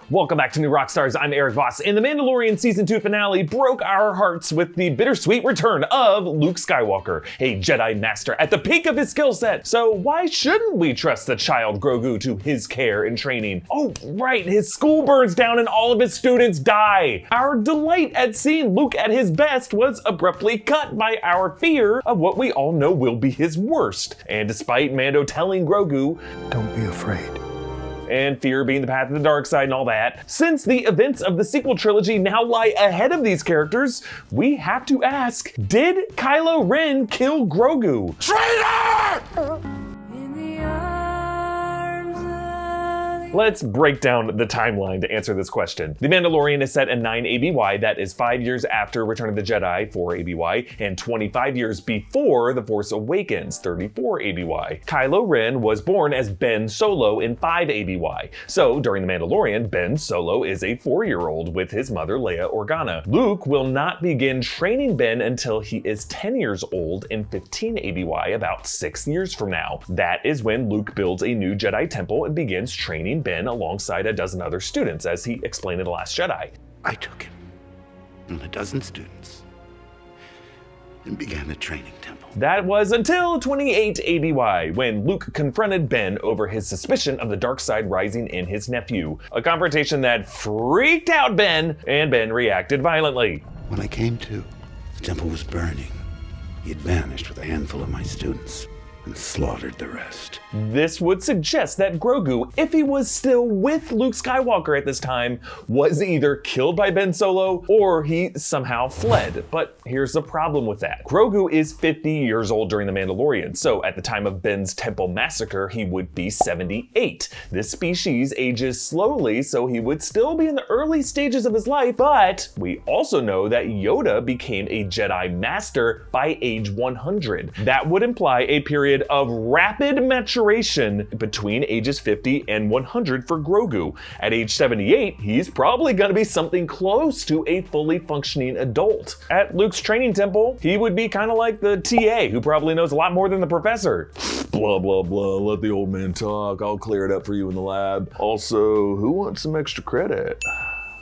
Welcome back to New Rockstars. I'm Erik Voss, and the Mandalorian Season 2 finale broke our hearts with the bittersweet return of Luke Skywalker, a Jedi Master at the peak of his skill set. So why shouldn't we trust the child Grogu to his care and training? Oh, right, his school burns down and all of his students die. Our delight at seeing Luke at his best was abruptly cut by our fear of what we all know will be his worst. And despite Mando telling Grogu, "Don't be afraid," and fear being the path of the dark side and all that, since the events of the sequel trilogy now lie ahead of these characters, we have to ask, did Kylo Ren kill Grogu? Traitor! Let's break down the timeline to answer this question. The Mandalorian is set in 9 ABY, that is 5 years after Return of the Jedi, 4 ABY, and 25 years before The Force Awakens, 34 ABY. Kylo Ren was born as Ben Solo in 5 ABY. So during The Mandalorian, Ben Solo is a 4-year-old with his mother Leia Organa. Luke will not begin training Ben until he is 10 years old in 15 ABY, about 6 years from now. That is when Luke builds a new Jedi temple and begins training Ben alongside a dozen other students, as he explained in The Last Jedi. I took him and a dozen students and began the training temple. That was until 28 ABY, when Luke confronted Ben over his suspicion of the dark side rising in his nephew. A confrontation that freaked out Ben, and Ben reacted violently. When I came to, the temple was burning. He had vanished with a handful of my students and slaughtered the rest. This would suggest that Grogu, if he was still with Luke Skywalker at this time, was either killed by Ben Solo or he somehow fled. But here's the problem with that. Grogu is 50 years old during The Mandalorian, so at the time of Ben's temple massacre, he would be 78. This species ages slowly, so he would still be in the early stages of his life, but we also know that Yoda became a Jedi Master by age 100. That would imply a period of rapid maturation between ages 50 and 100 for Grogu. At age 78, he's probably gonna be something close to a fully functioning adult. At Luke's training temple, he would be kind of like the TA, who probably knows a lot more than the professor. Blah, blah, blah, let the old man talk, I'll clear it up for you in the lab. Also, who wants some extra credit?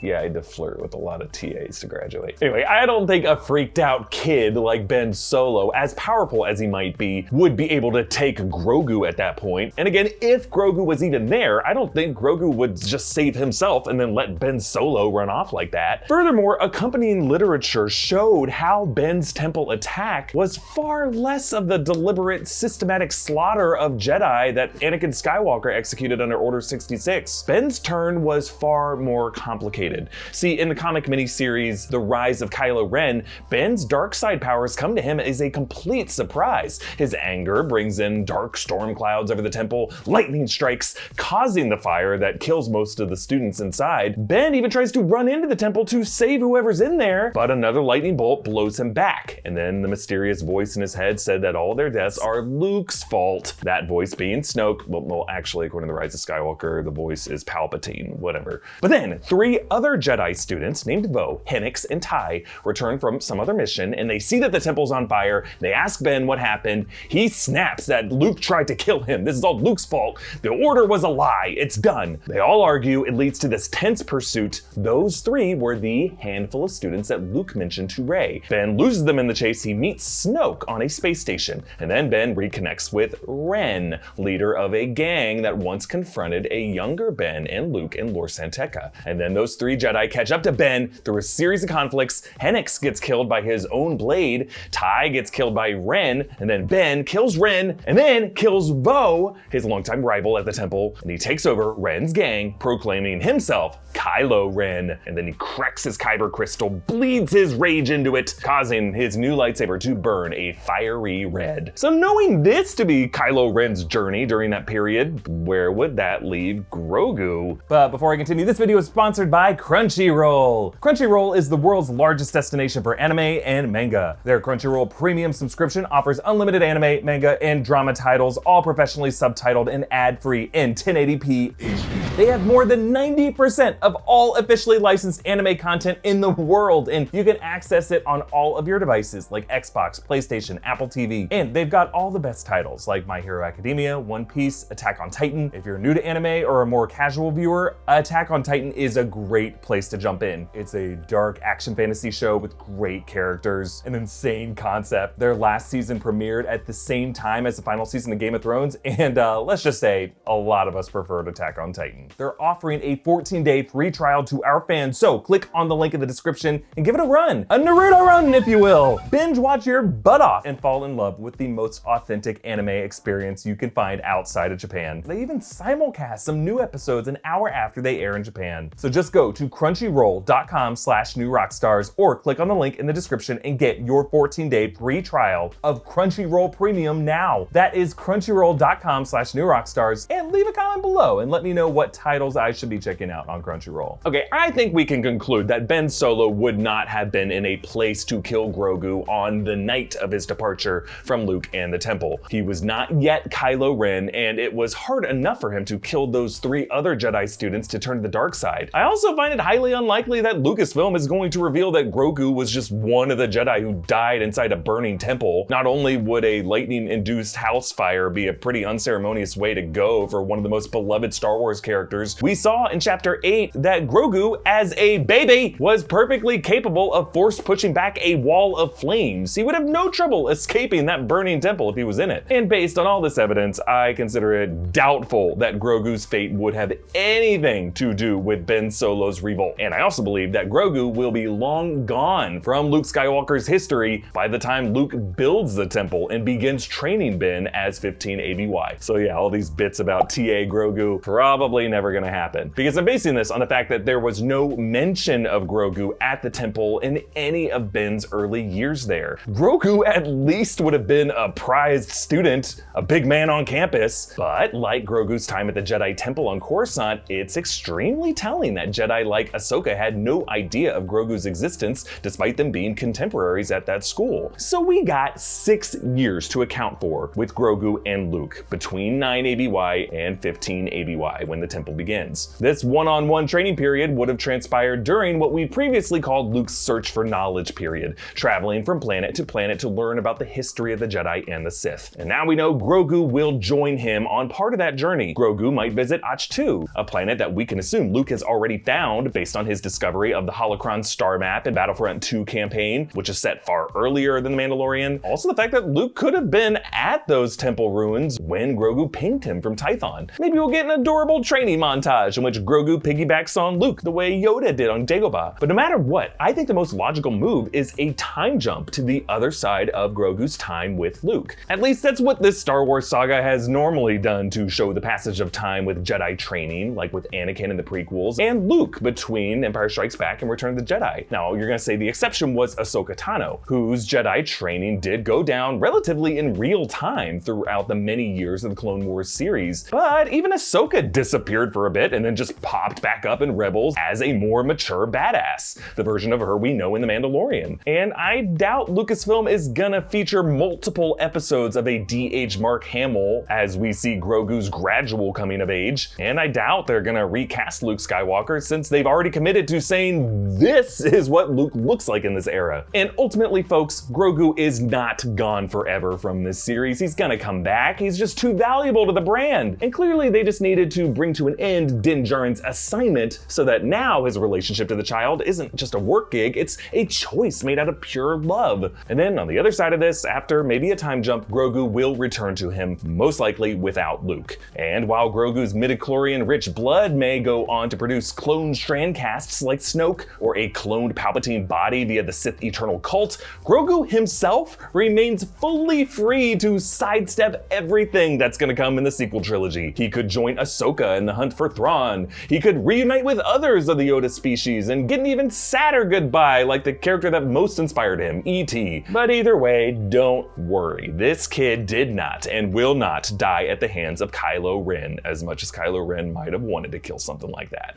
Yeah, I had to flirt with a lot of TAs to graduate. Anyway, I don't think a freaked out kid like Ben Solo, as powerful as he might be, would be able to take Grogu at that point. And again, if Grogu was even there, I don't think Grogu would just save himself and then let Ben Solo run off like that. Furthermore, accompanying literature showed how Ben's temple attack was far less of the deliberate, systematic slaughter of Jedi that Anakin Skywalker executed under Order 66. Ben's turn was far more complicated. See, in the comic miniseries The Rise of Kylo Ren, Ben's dark side powers come to him as a complete surprise. His anger brings in dark storm clouds over the temple, lightning strikes, causing the fire that kills most of the students inside. Ben even tries to run into the temple to save whoever's in there, but another lightning bolt blows him back. And then the mysterious voice in his head said that all their deaths are Luke's fault. That voice being Snoke. Well, actually, according to The Rise of Skywalker, the voice is Palpatine, whatever. But then, 3 other Jedi students named Bo, Hennix, and Ty return from some other mission, and they see that the temple's on fire. They ask Ben what happened. He snaps that Luke tried to kill him. This is all Luke's fault. The order was a lie. It's done. They all argue. It leads to this tense pursuit. Those 3 were the handful of students that Luke mentioned to Rey. Ben loses them in the chase. He meets Snoke on a space station, and then Ben reconnects with Ren, leader of a gang that once confronted a younger Ben and Luke in Lor San Tekka. And then those 3 Jedi catch up to Ben through a series of conflicts. Hennix gets killed by his own blade, Ty gets killed by Ren, and then Ben kills Ren, and then kills Bo, his longtime rival at the temple, and he takes over Ren's gang, proclaiming himself Kylo Ren, and then he cracks his kyber crystal, bleeds his rage into it, causing his new lightsaber to burn a fiery red. So knowing this to be Kylo Ren's journey during that period, where would that leave Grogu? But before I continue, this video is sponsored by Crunchyroll. Crunchyroll is the world's largest destination for anime and manga. Their Crunchyroll premium subscription offers unlimited anime, manga, and drama titles, all professionally subtitled and ad-free in 1080p HD. They have more than 90% of all officially licensed anime content in the world, and you can access it on all of your devices like Xbox, PlayStation, Apple TV, and they've got all the best titles like My Hero Academia, One Piece, Attack on Titan. If you're new to anime or a more casual viewer, Attack on Titan is a great place to jump in. It's a dark action fantasy show with great characters, an insane concept. Their last season premiered at the same time as the final season of Game of Thrones, and let's just say a lot of us preferred Attack on Titan. They're offering a 14-day free trial to our fans, so click on the link in the description and give it a run. A Naruto run, if you will. Binge watch your butt off and fall in love with the most authentic anime experience you can find outside of Japan. They even simulcast some new episodes an hour after they air in Japan. So just go to crunchyroll.com/newrockstars or click on the link in the description and get your 14-day free trial of Crunchyroll Premium now. That is crunchyroll.com/newrockstars, and leave a comment below and let me know what titles I should be checking out on Crunchyroll. Okay, I think we can conclude that Ben Solo would not have been in a place to kill Grogu on the night of his departure from Luke and the Temple. He was not yet Kylo Ren, and it was hard enough for him to kill those 3 other Jedi students to turn to the dark side. I also find it highly unlikely that Lucasfilm is going to reveal that Grogu was just one of the Jedi who died inside a burning temple. Not only would a lightning-induced house fire be a pretty unceremonious way to go for one of the most beloved Star Wars characters, we saw in Chapter 8 that Grogu, as a baby, was perfectly capable of force pushing back a wall of flames. He would have no trouble escaping that burning temple if he was in it. And based on all this evidence, I consider it doubtful that Grogu's fate would have anything to do with Ben Solo's revolt. And I also believe that Grogu will be long gone from Luke Skywalker's history by the time Luke builds the temple and begins training Ben as 15 ABY. So yeah, all these bits about TA Grogu probably never gonna happen, because I'm basing this on the fact that there was no mention of Grogu at the temple in any of Ben's early years there. Grogu at least would have been a prized student, a big man on campus, but like Grogu's time at the Jedi Temple on Coruscant, it's extremely telling that Jedi like Ahsoka had no idea of Grogu's existence despite them being contemporaries at that school. So we got 6 years to account for with Grogu and Luke, between 9 ABY and 15 ABY when the temple begins. This one-on-one training period would have transpired during what we previously called Luke's search for knowledge period, traveling from planet to learn about the history of the Jedi and the Sith. And now we know Grogu will join him on part of that journey. Grogu might visit Ahch-To, a planet that we can assume Luke has already found based on his discovery of the Holocron star map in Battlefront 2 campaign, which is set far earlier than the Mandalorian. Also the fact that Luke could have been at those temple ruins when Grogu pinged him from Tython. Maybe we'll get an adorable training montage in which Grogu piggybacks on Luke the way Yoda did on Dagobah. But no matter what, I think the most logical move is a time jump to the other side of Grogu's time with Luke. At least that's what this Star Wars saga has normally done to show the passage of time with Jedi training, like with Anakin in the prequels, and Luke between Empire Strikes Back and Return of the Jedi. Now, you're gonna say the exception was Ahsoka Tano, whose Jedi training did go down relatively in real time throughout the many years of the Clone Wars series. But even Ahsoka disappeared for a bit and then just popped back up in Rebels as a more mature badass, the version of her we know in The Mandalorian. And I doubt Lucasfilm is gonna feature multiple episodes of a de-aged Mark Hamill as we see Grogu's gradual coming of age. And I doubt they're gonna recast Luke Skywalker, since they've already committed to saying this is what Luke looks like in this era. And ultimately, folks, Grogu is not gone forever from this series. He's gonna come back. He's just too valuable to the brand. And clearly they just needed to bring to an end Din Djarin's assignment so that now his relationship to the child isn't just a work gig, it's a choice made out of pure love. And then on the other side of this, after maybe a time jump, Grogu will return to him, most likely without Luke. And while Grogu's midichlorian rich blood may go on to produce clone strand casts like Snoke, or a cloned Palpatine body via the Sith Eternal Cult, Grogu himself remains fully free to sidestep everything that's gonna come in the sequel trilogy. He could join Ahsoka in the hunt for Thrawn. He could reunite with others of the Yoda species and get an even sadder goodbye like the character that most inspired him, E.T. But either way, don't worry. This kid did not and will not die at the hands of Kylo Ren, as much as Kylo Ren might have wanted to kill something like that.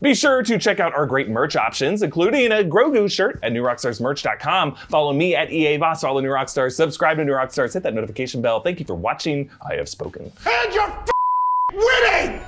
Be sure to check out our great merch options, including a Grogu shirt at newrockstarsmerch.com. Follow me at EA Voss, follow New Rockstars, subscribe to New Rockstars, hit that notification bell. Thank you for watching. I have spoken. And you're winning!